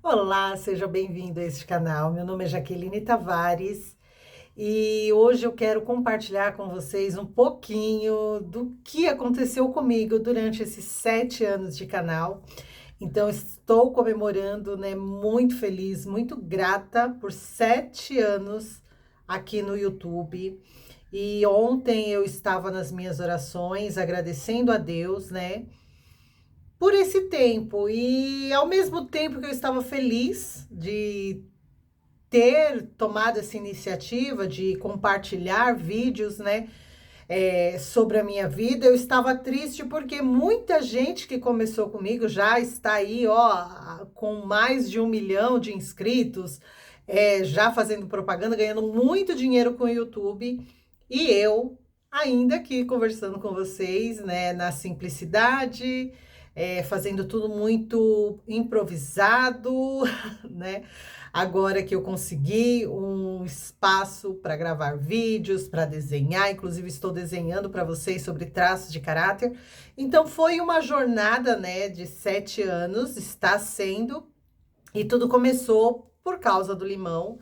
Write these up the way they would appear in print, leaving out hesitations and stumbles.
Olá, seja bem-vindo a este canal. Meu nome é Jaqueline Tavares e hoje eu quero compartilhar com vocês um pouquinho do que aconteceu comigo durante esses 7 anos de canal. Então, estou comemorando, né? Muito feliz, muito grata por 7 anos aqui no YouTube. E ontem eu estava nas minhas orações agradecendo a Deus, né? Por esse tempo, e ao mesmo tempo que eu estava feliz de ter tomado essa iniciativa de compartilhar vídeos, né, sobre a minha vida, eu estava triste porque muita gente que começou comigo já está aí, ó, com mais de 1 milhão de inscritos, já fazendo propaganda, ganhando muito dinheiro com o YouTube, e eu ainda aqui conversando com vocês, né, na simplicidade, fazendo tudo muito improvisado, né? Agora que eu consegui um espaço para gravar vídeos, para desenhar, inclusive estou desenhando para vocês sobre traços de caráter. Então foi uma jornada, né, de 7 anos, está sendo, e tudo começou por causa do limão.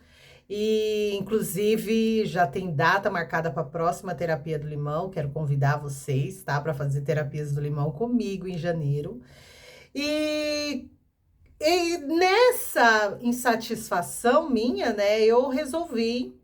E inclusive já tem data marcada para a próxima terapia do limão. Quero convidar vocês, tá, para fazer terapias do limão comigo em janeiro. E nessa insatisfação minha, né, eu resolvi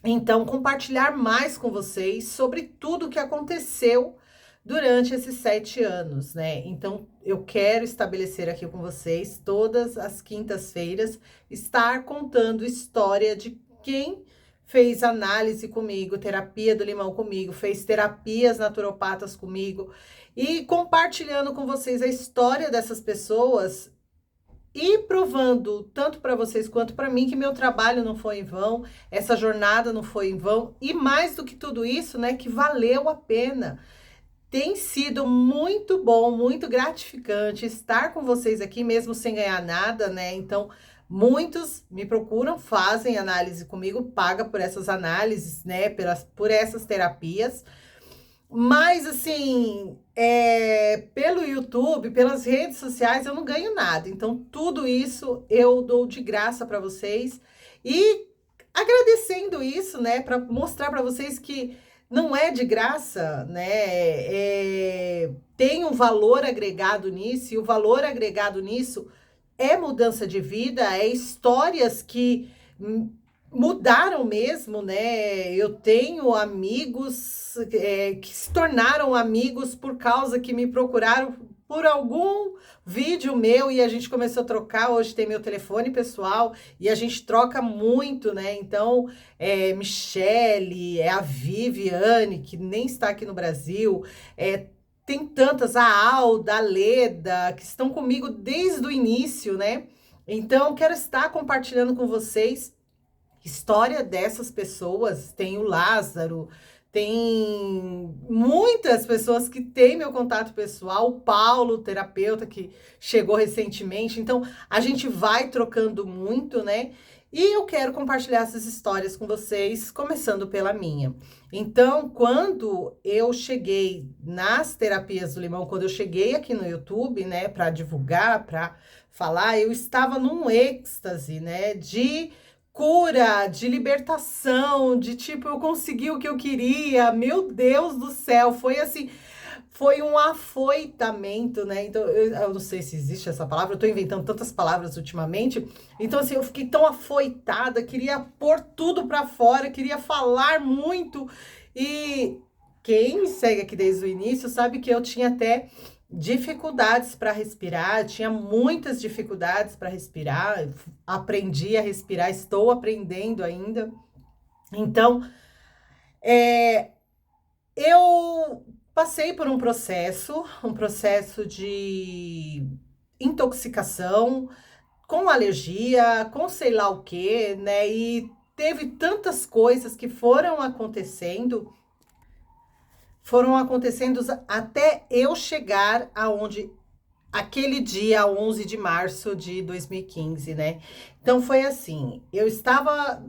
então compartilhar mais com vocês sobre tudo que aconteceu durante esses 7 anos, né? Então eu quero estabelecer aqui com vocês todas as quintas-feiras, estar contando história de quem fez análise comigo, terapia do limão comigo, fez terapias naturopatas comigo e compartilhando com vocês a história dessas pessoas e provando, tanto para vocês quanto para mim, que meu trabalho não foi em vão, essa jornada não foi em vão, e mais do que tudo isso, né, que valeu a pena. Tem sido muito bom, muito gratificante estar com vocês aqui, mesmo sem ganhar nada, né? Então, muitos me procuram, fazem análise comigo, paga por essas análises, né, por essas terapias. Mas, assim, pelo YouTube, pelas redes sociais, eu não ganho nada. Então, tudo isso eu dou de graça para vocês. E agradecendo isso, né, para mostrar para vocês que não é de graça, né? Tem um valor agregado nisso, e o valor agregado nisso é mudança de vida, é histórias que mudaram mesmo, né? Eu tenho amigos que se tornaram amigos por causa que me procuraram por algum vídeo meu e a gente começou a trocar. Hoje tem meu telefone pessoal e a gente troca muito, né? Então, Michele, a Viviane, que nem está aqui no Brasil, tem tantas, a Alda, a Leda, que estão comigo desde o início, né? Então, quero estar compartilhando com vocês história dessas pessoas. Tem o Lázaro, tem muitas pessoas que têm meu contato pessoal, o Paulo, terapeuta, que chegou recentemente. Então, a gente vai trocando muito, né? E eu quero compartilhar essas histórias com vocês, começando pela minha. Então, quando eu cheguei nas terapias do limão, quando eu cheguei aqui no YouTube, né, para divulgar, para falar, eu estava num êxtase, né, de cura, de libertação, de tipo, eu consegui o que eu queria. Meu Deus do céu, foi assim, foi um afoitamento, né? Então, eu não sei se existe essa palavra, eu tô inventando tantas palavras ultimamente. Então, assim, eu fiquei tão afoitada, queria pôr tudo pra fora, queria falar muito. E quem me segue aqui desde o início sabe que eu tinha até dificuldades para respirar, tinha muitas dificuldades para respirar, aprendi a respirar, estou aprendendo ainda. Então, eu passei por um processo de intoxicação, com alergia, com sei lá o quê, né? E teve tantas coisas que foram acontecendo até eu chegar aonde aquele dia 11 de março de 2015, né? Então foi assim, eu estava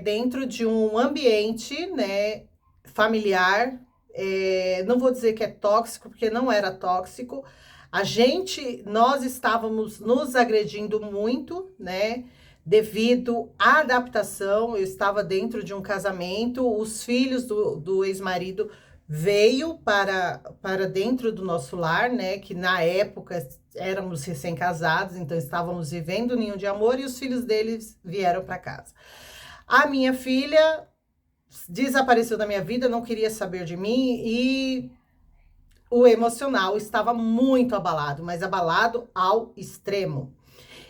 dentro de um ambiente, né, familiar, não vou dizer que é tóxico, porque não era tóxico, Nós estávamos nos agredindo muito, né? Devido à adaptação, eu estava dentro de um casamento, os filhos do ex-marido veio para dentro do nosso lar, né? Que na época éramos recém-casados, então estávamos vivendo o ninho de amor e os filhos deles vieram para casa. A minha filha desapareceu da minha vida, não queria saber de mim e o emocional estava muito abalado, mas abalado ao extremo.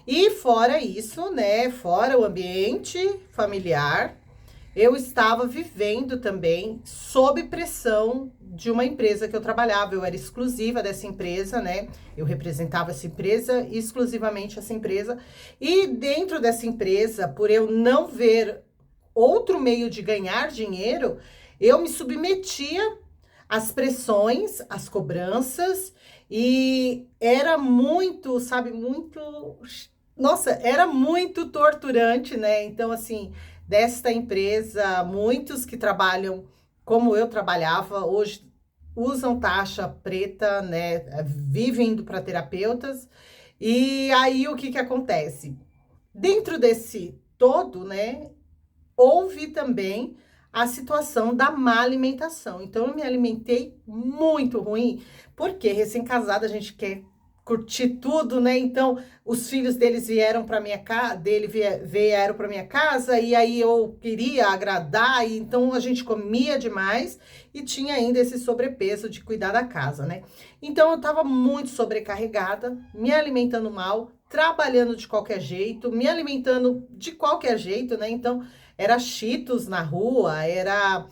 E fora isso, né, fora o ambiente familiar, eu estava vivendo também sob pressão de uma empresa que eu trabalhava. Eu era exclusiva dessa empresa, né? Eu representava essa empresa, exclusivamente essa empresa. E dentro dessa empresa, por eu não ver outro meio de ganhar dinheiro, eu me submetia às pressões, às cobranças, e era muito, sabe, muito. Nossa, era muito torturante, né? Então, assim, desta empresa, muitos que trabalham como eu trabalhava, hoje usam taxa preta, né? Vivem indo para terapeutas. E aí, o que que acontece? Dentro desse todo, né? Houve também a situação da má alimentação. Então, eu me alimentei muito ruim, porque recém-casada a gente quer curtir tudo, né? Então, os filhos deles vieram para minha casa, vieram para minha casa e aí eu queria agradar, e então a gente comia demais e tinha ainda esse sobrepeso de cuidar da casa, né? Então, eu estava muito sobrecarregada, me alimentando mal, trabalhando de qualquer jeito, me alimentando de qualquer jeito, né? Então, era Cheetos na rua, era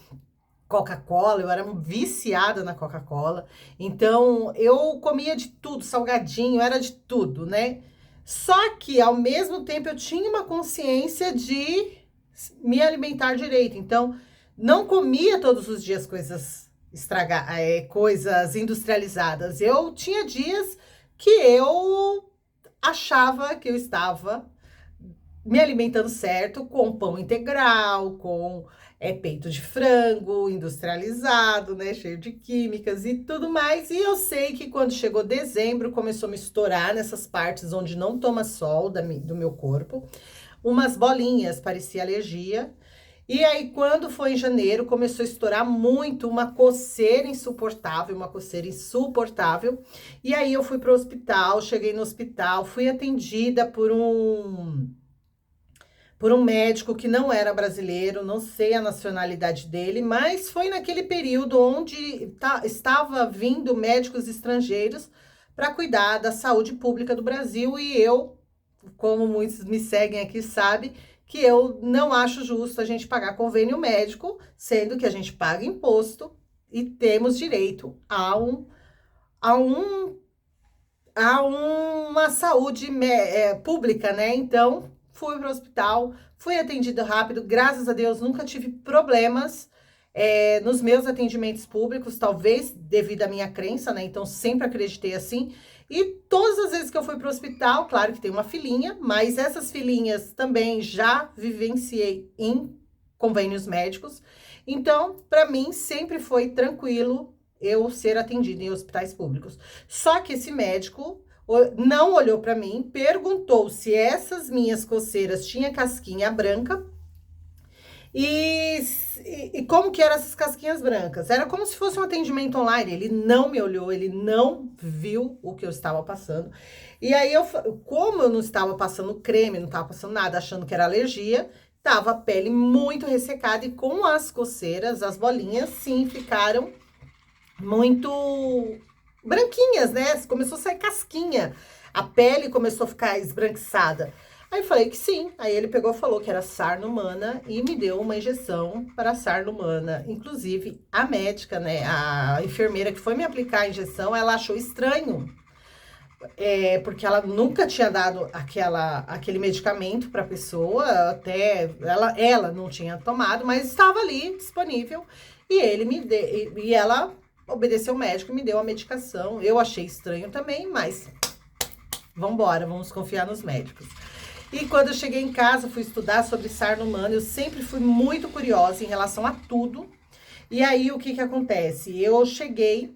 Coca-Cola, eu era viciada na Coca-Cola. Então, eu comia de tudo, salgadinho, era de tudo, né? Só que, ao mesmo tempo, eu tinha uma consciência de me alimentar direito. Então, não comia todos os dias coisas industrializadas. Eu tinha dias que eu achava que eu estava me alimentando certo, com pão integral, com peito de frango industrializado, né, cheio de químicas e tudo mais. E eu sei que quando chegou dezembro, começou a me estourar nessas partes onde não toma sol do meu corpo, umas bolinhas, parecia alergia. E aí, quando foi em janeiro, começou a estourar muito, uma coceira insuportável. E aí, eu fui para o hospital, cheguei no hospital, fui atendida por um médico que não era brasileiro, não sei a nacionalidade dele, mas foi naquele período onde estava vindo médicos estrangeiros para cuidar da saúde pública do Brasil, e eu, como muitos me seguem aqui, sabe que eu não acho justo a gente pagar convênio médico, sendo que a gente paga imposto e temos direito a uma saúde pública, né? Então, fui para o hospital, fui atendida rápido, graças a Deus nunca tive problemas nos meus atendimentos públicos, talvez devido à minha crença, né? Então, sempre acreditei assim. E todas as vezes que eu fui para o hospital, claro que tem uma filinha, mas essas filinhas também já vivenciei em convênios médicos. Então, para mim, sempre foi tranquilo eu ser atendida em hospitais públicos. Só que esse médico não olhou para mim, perguntou se essas minhas coceiras tinham casquinha branca e como que eram essas casquinhas brancas. Era como se fosse um atendimento online. Ele não me olhou, ele não viu o que eu estava passando. E aí, como eu não estava passando creme, não estava passando nada, achando que era alergia, tava a pele muito ressecada e com as coceiras, as bolinhas, sim, ficaram muito branquinhas, né? Começou a sair casquinha. A pele começou a ficar esbranquiçada. Aí eu falei que sim. Aí ele pegou e falou que era sarna humana e me deu uma injeção para sarna humana. Inclusive, a médica, né? A enfermeira que foi me aplicar a injeção, ela achou estranho. Porque ela nunca tinha dado aquele medicamento para a pessoa, até ela não tinha tomado, mas estava ali disponível. E ela obedeceu o médico e me deu a medicação. Eu achei estranho também, mas vambora, vamos confiar nos médicos. E quando eu cheguei em casa, fui estudar sobre sarna humana, eu sempre fui muito curiosa em relação a tudo. E aí, o que que acontece? Eu cheguei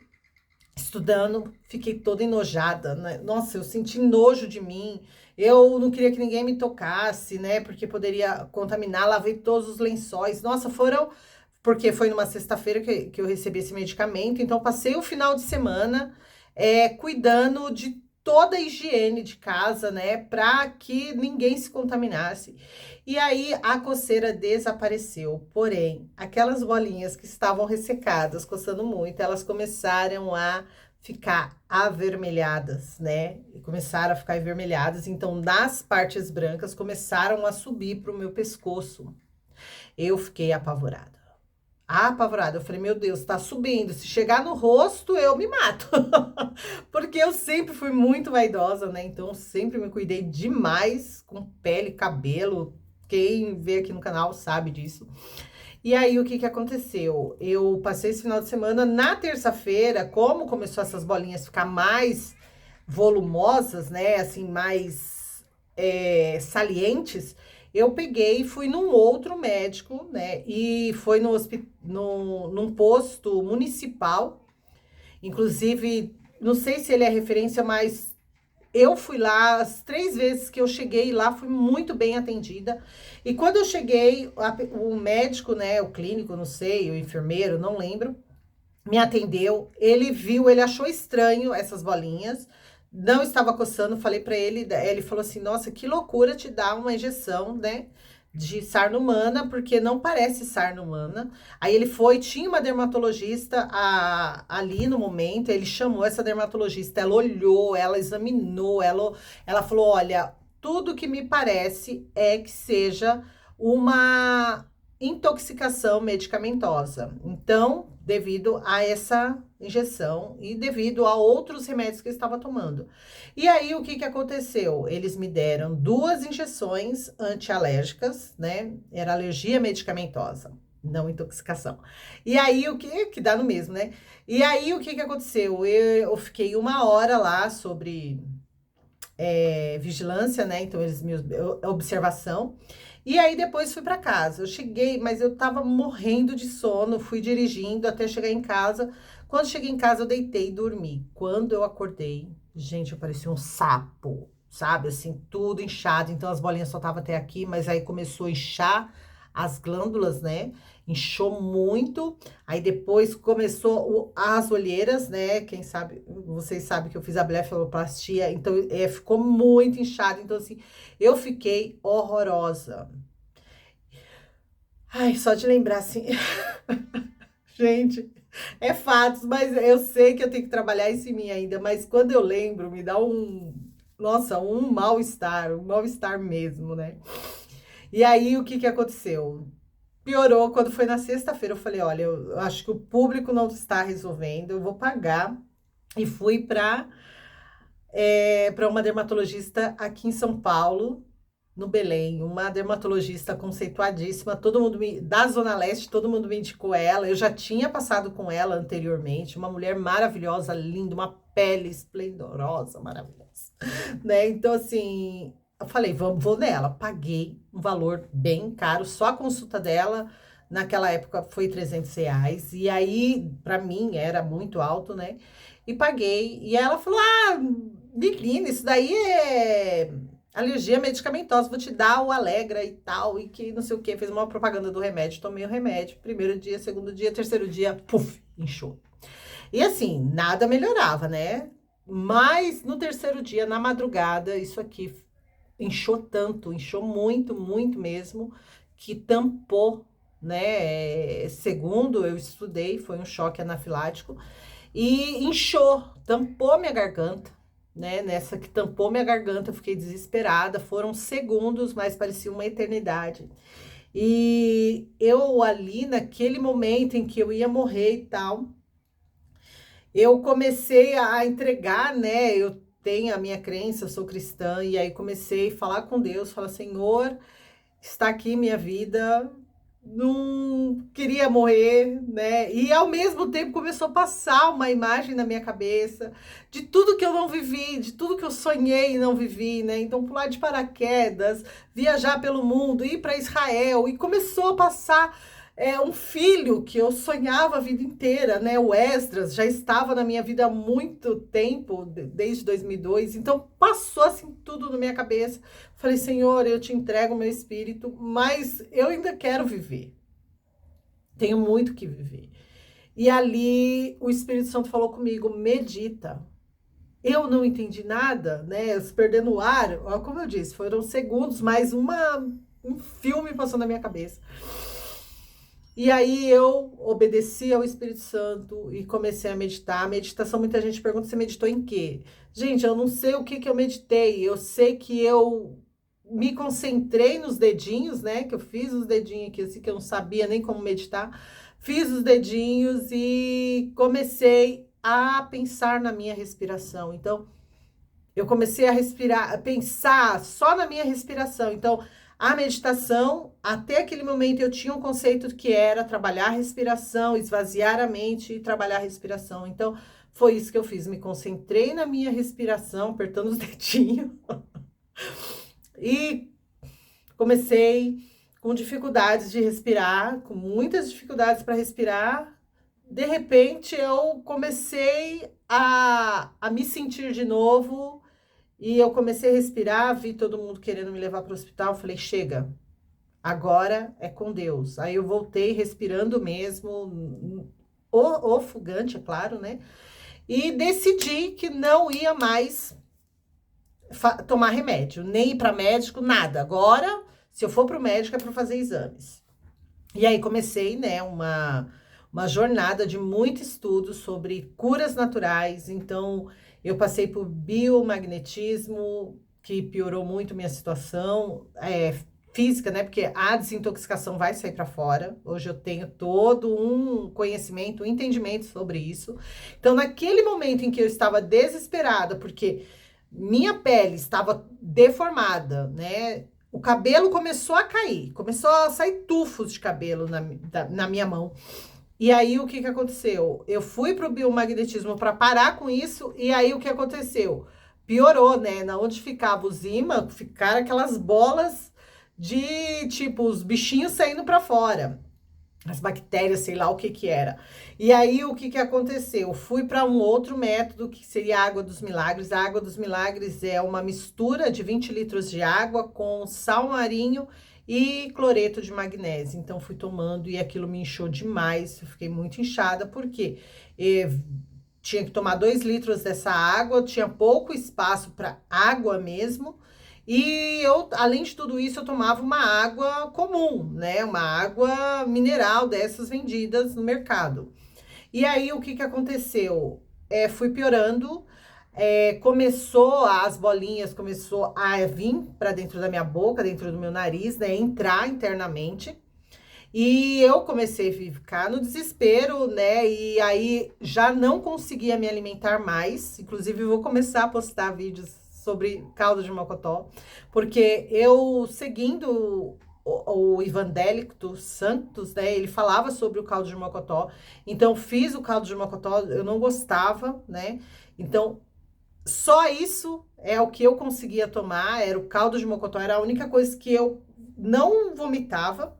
estudando, fiquei toda enojada, né? Nossa, eu senti nojo de mim. Eu não queria que ninguém me tocasse, né? Porque poderia contaminar. Lavei todos os lençóis. Nossa, foram. Porque foi numa sexta-feira que eu recebi esse medicamento. Então, passei o final de semana cuidando de toda a higiene de casa, né? Para que ninguém se contaminasse. E aí a coceira desapareceu. Porém, aquelas bolinhas que estavam ressecadas, coçando muito, elas começaram a ficar avermelhadas, né? E começaram a ficar avermelhadas. Então, das partes brancas começaram a subir para o meu pescoço. Eu fiquei apavorada. Apavorada. Eu falei, meu Deus, tá subindo. Se chegar no rosto, eu me mato. Porque eu sempre fui muito vaidosa, né? Então, eu sempre me cuidei demais com pele, cabelo. Quem vê aqui no canal sabe disso. E aí, o que que aconteceu? Eu passei esse final de semana, na terça-feira, como começou essas bolinhas a ficar mais volumosas, né? Assim, mais salientes, eu peguei e fui num outro médico, né? E foi num posto municipal. Inclusive, não sei se ele é referência, mas eu fui lá, as 3 vezes que eu cheguei lá, fui muito bem atendida. E quando eu cheguei, o médico, né, o clínico, não sei, o enfermeiro, não lembro, me atendeu. Ele viu, ele achou estranho essas bolinhas, não estava coçando. Falei para ele, ele falou assim: Nossa, que loucura te dar uma injeção, né? De sarna humana, porque não parece sarna humana. Aí ele foi, tinha uma dermatologista ali no momento, ele chamou essa dermatologista, ela olhou, ela examinou, ela falou: Olha, tudo que me parece é que seja uma intoxicação medicamentosa. Então, devido a essa injeção e devido a outros remédios que eu estava tomando. E aí, o que que aconteceu? Eles me deram 2 injeções antialérgicas, né? Era alergia medicamentosa, não intoxicação. E aí, o que dá no mesmo, né? E aí, o que que aconteceu? Eu fiquei 1 hora lá sobre vigilância, né? Então, observação. E aí, depois fui para casa. Eu cheguei, mas eu tava morrendo de sono, fui dirigindo até chegar em casa. Quando cheguei em casa, eu deitei e dormi. Quando eu acordei, gente, eu parecia um sapo, sabe? Assim, tudo inchado. Então, as bolinhas só estavam até aqui, mas aí começou a inchar as glândulas, né? Inchou muito. Aí depois começou as olheiras, né? Quem sabe, vocês sabem que eu fiz a blefaroplastia, então ficou muito inchado. Então, assim, eu fiquei horrorosa. Ai, só de lembrar, assim, gente, é fatos, mas eu sei que eu tenho que trabalhar isso em mim ainda, mas quando eu lembro, me dá nossa, um mal-estar mesmo, né? E aí, o que que aconteceu? Piorou quando foi na sexta-feira. Eu falei: Olha, eu acho que o público não está resolvendo, eu vou pagar. E fui para uma dermatologista aqui em São Paulo, no Belém, uma dermatologista conceituadíssima, da Zona Leste, todo mundo me indicou ela. Eu já tinha passado com ela anteriormente, uma mulher maravilhosa, linda, uma pele esplendorosa, maravilhosa, né? Então, assim, eu falei: vou nela. Paguei um valor bem caro, só a consulta dela, naquela época, foi R$ 300. E aí, para mim, era muito alto, né? E paguei. E ela falou: menina, isso daí é alergia medicamentosa, vou te dar o Alegra e tal, e que não sei o que. Fez uma propaganda do remédio, tomei o remédio. Primeiro dia, segundo dia, terceiro dia, puf, inchou. E assim, nada melhorava, né? Mas no terceiro dia, na madrugada, isso aqui inchou tanto, inchou muito, muito mesmo, que tampou, né? Segundo eu estudei, foi um choque anafilático, e inchou, tampou minha garganta, né? Nessa que tampou minha garganta, eu fiquei desesperada. Foram segundos, mas parecia uma eternidade. E eu ali, naquele momento em que eu ia morrer e tal, eu comecei a entregar, né? Eu tenho a minha crença, eu sou cristã, e aí comecei a falar com Deus, falar: Senhor, está aqui minha vida, não queria morrer, né? E ao mesmo tempo começou a passar uma imagem na minha cabeça de tudo que eu não vivi, de tudo que eu sonhei e não vivi, né? Então, pular de paraquedas, viajar pelo mundo, ir para Israel, e começou a passar. É um filho que eu sonhava a vida inteira, né? O Esdras já estava na minha vida há muito tempo, desde 2002. Então passou assim tudo na minha cabeça. Falei, Senhor, eu te entrego o meu espírito, mas eu ainda quero viver. Tenho muito que viver. E ali o Espírito Santo falou comigo, medita. Eu não entendi nada, né? Perdendo o ar, como eu disse, foram segundos, mas um filme passou na minha cabeça. E aí eu obedeci ao Espírito Santo e comecei a meditar. A meditação, muita gente pergunta, você meditou em quê? Gente, eu não sei o que que eu meditei. Eu sei que eu me concentrei nos dedinhos, né? Que eu fiz os dedinhos aqui, assim, que eu não sabia nem como meditar. Fiz os dedinhos e comecei a pensar na minha respiração. Então, eu comecei a respirar, a pensar só na minha respiração. Então, a meditação, até aquele momento eu tinha um conceito que era trabalhar a respiração, esvaziar a mente e trabalhar a respiração. Então, foi isso que eu fiz. Me concentrei na minha respiração, apertando os dedinhos. E comecei com dificuldades de respirar, com muitas dificuldades para respirar. De repente, eu comecei a me sentir de novo. E eu comecei a respirar, vi todo mundo querendo me levar para o hospital. Falei, chega, agora é com Deus. Aí eu voltei respirando mesmo, ofegante, é claro, né? E decidi que não ia mais tomar remédio, nem ir para médico, nada. Agora, se eu for para o médico, é para fazer exames. E aí comecei, né, uma jornada de muito estudo sobre curas naturais. Então, eu passei por biomagnetismo, que piorou muito minha situação física, né? Porque a desintoxicação vai sair para fora. Hoje eu tenho todo um conhecimento, um entendimento sobre isso. Então, naquele momento em que eu estava desesperada, porque minha pele estava deformada, né? O cabelo começou a cair, começou a sair tufos de cabelo na minha mão. E aí, o que que aconteceu? Eu fui pro biomagnetismo para parar com isso, e aí o que aconteceu? Piorou, né? Na onde ficava os ímãs, ficaram aquelas bolas de, tipo, os bichinhos saindo para fora. As bactérias, sei lá o que que era. E aí, o que que aconteceu? Fui para um outro método, que seria a água dos milagres. A água dos milagres é uma mistura de 20 litros de água com sal marinho e cloreto de magnésio. Então, fui tomando e aquilo me inchou demais. Eu fiquei muito inchada, porque tinha que tomar 2 litros dessa água, tinha pouco espaço para água mesmo. E eu, além de tudo isso, eu tomava uma água comum, né? Uma água mineral dessas vendidas no mercado. E aí, o que que aconteceu? Fui piorando, começou, as bolinhas começou a vir para dentro da minha boca, dentro do meu nariz, né? Entrar internamente. E eu comecei a ficar no desespero, né? E aí já não conseguia me alimentar mais. Inclusive, vou começar a postar vídeos sobre caldo de mocotó, porque eu seguindo o Evangélico Santos, né? Ele falava sobre o caldo de mocotó. Então, fiz o caldo de mocotó, eu não gostava, né? Então, só isso é o que eu conseguia tomar, era o caldo de mocotó, era a única coisa que eu não vomitava.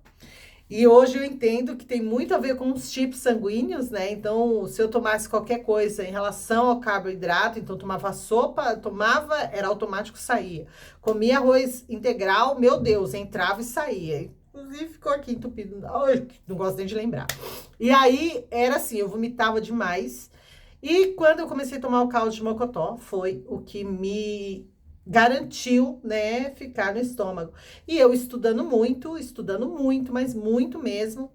E hoje eu entendo que tem muito a ver com os tipos sanguíneos, né? Então, se eu tomasse qualquer coisa em relação ao carboidrato, então tomava sopa, tomava, era automático, saía. Comia arroz integral, meu Deus, entrava e saía. Inclusive ficou aqui entupido. Ai, não gosto nem de lembrar. E aí era assim, eu vomitava demais. E quando eu comecei a tomar o caldo de mocotó, foi o que me garantiu, né, ficar no estômago. E eu estudando muito, mas muito mesmo,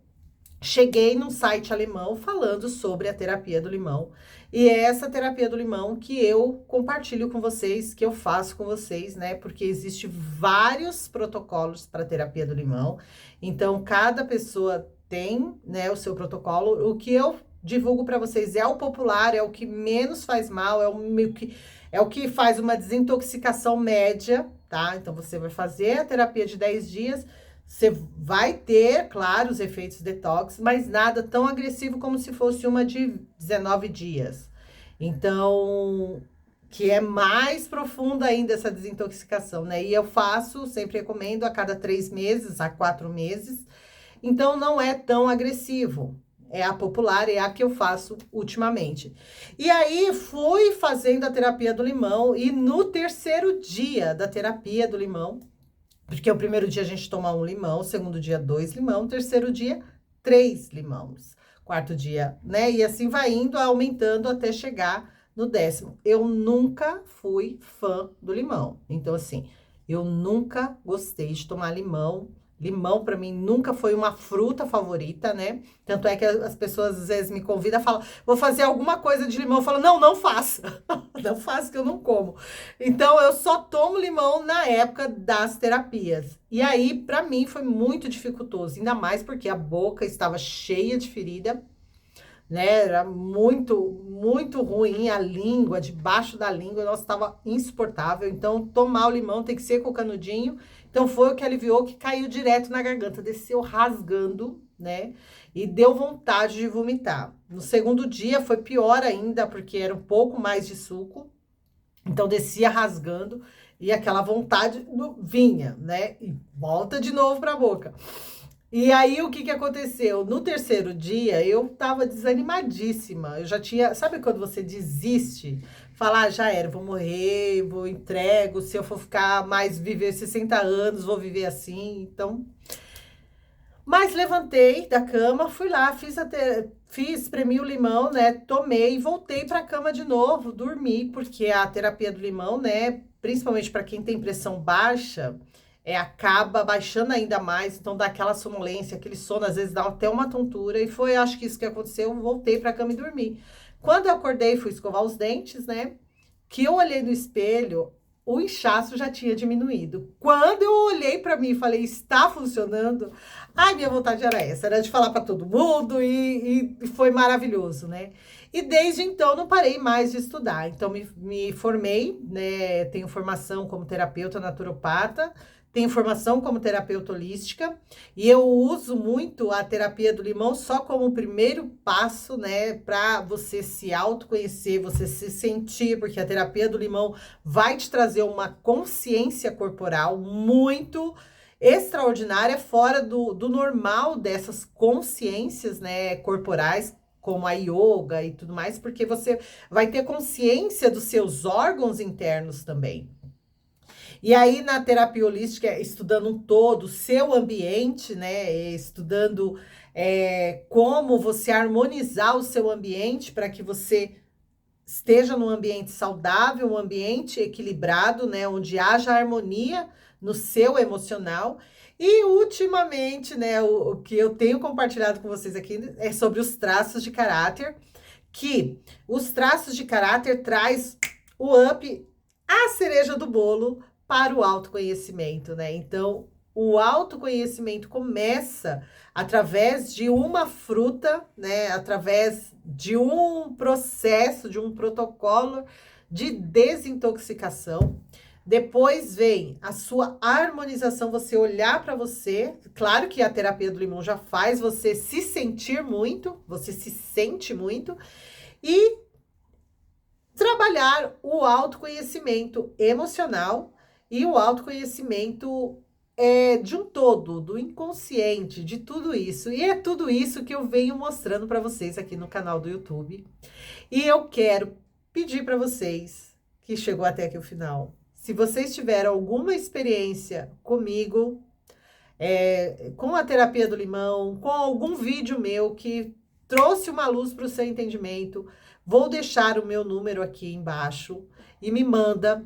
cheguei num site alemão falando sobre a terapia do limão. E é essa terapia do limão que eu compartilho com vocês, que eu faço com vocês, né? Porque existe vários protocolos para terapia do limão. Então, cada pessoa tem, né, o seu protocolo. O que eu divulgo para vocês é o popular, é o que menos faz mal, é o que faz uma desintoxicação média, tá? Então, você vai fazer a terapia de 10 dias, você vai ter, claro, os efeitos detox, mas nada tão agressivo como se fosse uma de 19 dias. Então, que é mais profunda ainda essa desintoxicação, né? E eu faço, sempre recomendo, a cada 3 meses, a 4 meses. então não é tão agressivo. É a popular, é a que eu faço ultimamente. E aí fui fazendo a terapia do limão e no terceiro dia da terapia do limão, porque o primeiro dia a gente toma 1 limão, o segundo dia 2 limão, o terceiro dia 3 limões, quarto dia, né? E assim vai indo, aumentando até chegar no 10º. Eu nunca fui fã do limão. Então, assim, eu nunca gostei de tomar limão. Limão, para mim, nunca foi uma fruta favorita, né? Tanto é que as pessoas às vezes me convidam e falam, vou fazer alguma coisa de limão. Eu falo, não, não faça. Não faça que eu não como. Então, eu só tomo limão na época das terapias. E aí, para mim, foi muito dificultoso. Ainda mais porque a boca estava cheia de ferida, né? Era muito, muito ruim a língua, debaixo da língua, nossa, estava insuportável. Então, tomar o limão tem que ser com o canudinho. Então, foi o que aliviou, que caiu direto na garganta, desceu rasgando, né? E deu vontade de vomitar. No segundo dia foi pior ainda, porque era um pouco mais de suco. Então, descia rasgando e aquela vontade vinha, né? E volta de novo para a boca. E aí, o que que aconteceu? No terceiro dia, eu tava desanimadíssima. Eu já tinha... Sabe quando você desiste? Falar, ah, já era, vou morrer, vou entrego. Se eu for ficar mais, viver 60 anos, vou viver assim. Então... Mas levantei da cama, fui lá, espremi o limão, né? Tomei e voltei para a cama de novo, dormi, porque a terapia do limão, né? Principalmente para quem tem pressão baixa, acaba baixando ainda mais, então dá aquela sonolência, aquele sono, às vezes dá até uma tontura, e foi, acho que isso que aconteceu, eu voltei para a cama e dormi. Quando eu acordei, fui escovar os dentes, né? Que eu olhei no espelho, o inchaço já tinha diminuído. Quando eu olhei para mim e falei, está funcionando? Ai, minha vontade era essa, era de falar para todo mundo e foi maravilhoso, né? E desde então não parei mais de estudar. Então me formei, né? Tenho formação como terapeuta naturopata, tenho formação como terapeuta holística e eu uso muito a terapia do limão só como o primeiro passo, né, para você se autoconhecer, você se sentir, porque a terapia do limão vai te trazer uma consciência corporal muito extraordinária, fora do normal dessas consciências, né, corporais, como a yoga e tudo mais, porque você vai ter consciência dos seus órgãos internos também. E aí, na terapia holística, estudando um todo, o seu ambiente, né? Estudando como você harmonizar o seu ambiente para que você esteja num ambiente saudável, um ambiente equilibrado, né? Onde haja harmonia no seu emocional. E, ultimamente, né? O que eu tenho compartilhado com vocês aqui é sobre os traços de caráter, que os traços de caráter traz o up, a cereja do bolo, para o autoconhecimento, né? Então, o autoconhecimento começa através de uma fruta, né? Através de um processo, de um protocolo de desintoxicação. Depois vem a sua harmonização, você olhar para você. Claro que a terapia do limão já faz você se sentir muito, você se sente muito. E trabalhar o autoconhecimento emocional e o autoconhecimento de um todo, do inconsciente, de tudo isso. E é tudo isso que eu venho mostrando para vocês aqui no canal do YouTube. E eu quero pedir para vocês, que chegou até aqui o final, se vocês tiveram alguma experiência comigo, com a terapia do limão, com algum vídeo meu que trouxe uma luz para o seu entendimento, vou deixar o meu número aqui embaixo e me manda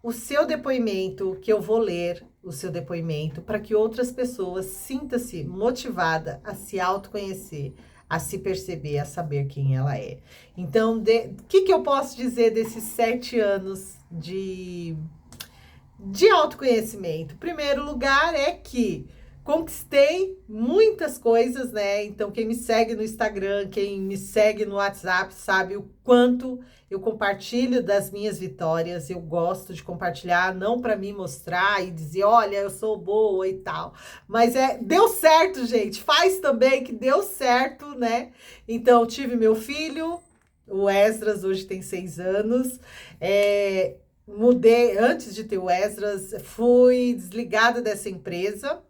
o seu depoimento, que eu vou ler o seu depoimento, para que outras pessoas sintam-se motivadas a se autoconhecer, a se perceber, a saber quem ela é. Então, o que eu posso dizer desses 7 anos de autoconhecimento? Primeiro lugar é que conquistei muitas coisas, né? Então, quem me segue no Instagram, quem me segue no WhatsApp, sabe o quanto eu compartilho das minhas vitórias. Eu gosto de compartilhar, não para me mostrar e dizer, olha, eu sou boa e tal. Mas deu certo, gente. Faz também que deu certo, né? Então, tive meu filho, o Esdras, hoje tem 6 anos. mudei, antes de ter o Esdras, fui desligada dessa empresa.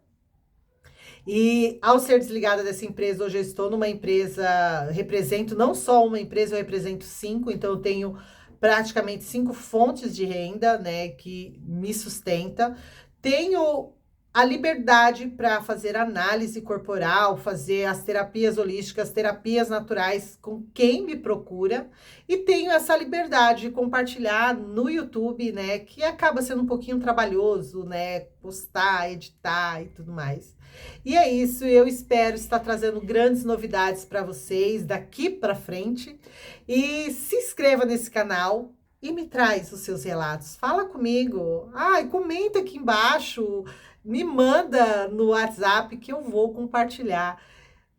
E ao ser desligada dessa empresa, hoje eu estou numa empresa, represento não só uma empresa, eu represento cinco, então eu tenho praticamente cinco fontes de renda, né, que me sustenta. Tenho a liberdade para fazer análise corporal, fazer as terapias holísticas, terapias naturais com quem me procura, e tenho essa liberdade de compartilhar no YouTube, né, que acaba sendo um pouquinho trabalhoso, né, postar, editar e tudo mais. E é isso, eu espero estar trazendo grandes novidades para vocês daqui para frente. E se inscreva nesse canal e me traz os seus relatos. Fala comigo. Ai, comenta aqui embaixo, me manda no WhatsApp que eu vou compartilhar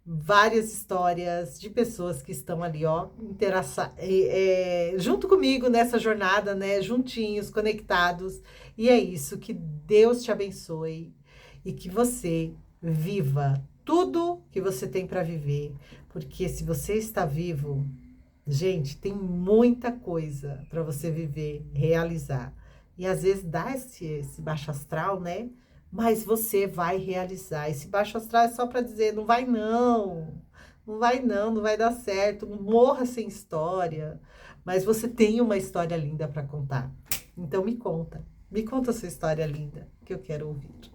várias histórias de pessoas que estão ali, ó, junto comigo nessa jornada, né? Juntinhos, conectados. E é isso, que Deus te abençoe e que você viva tudo que você tem para viver, porque se você está vivo, gente, tem muita coisa para você viver, realizar. E às vezes dá esse baixo astral, né? Mas você vai realizar. Esse baixo astral é só para dizer, não vai não. Não vai não, não vai dar certo. Morra sem história. Mas você tem uma história linda para contar. Então me conta. Me conta a sua história linda, que eu quero ouvir.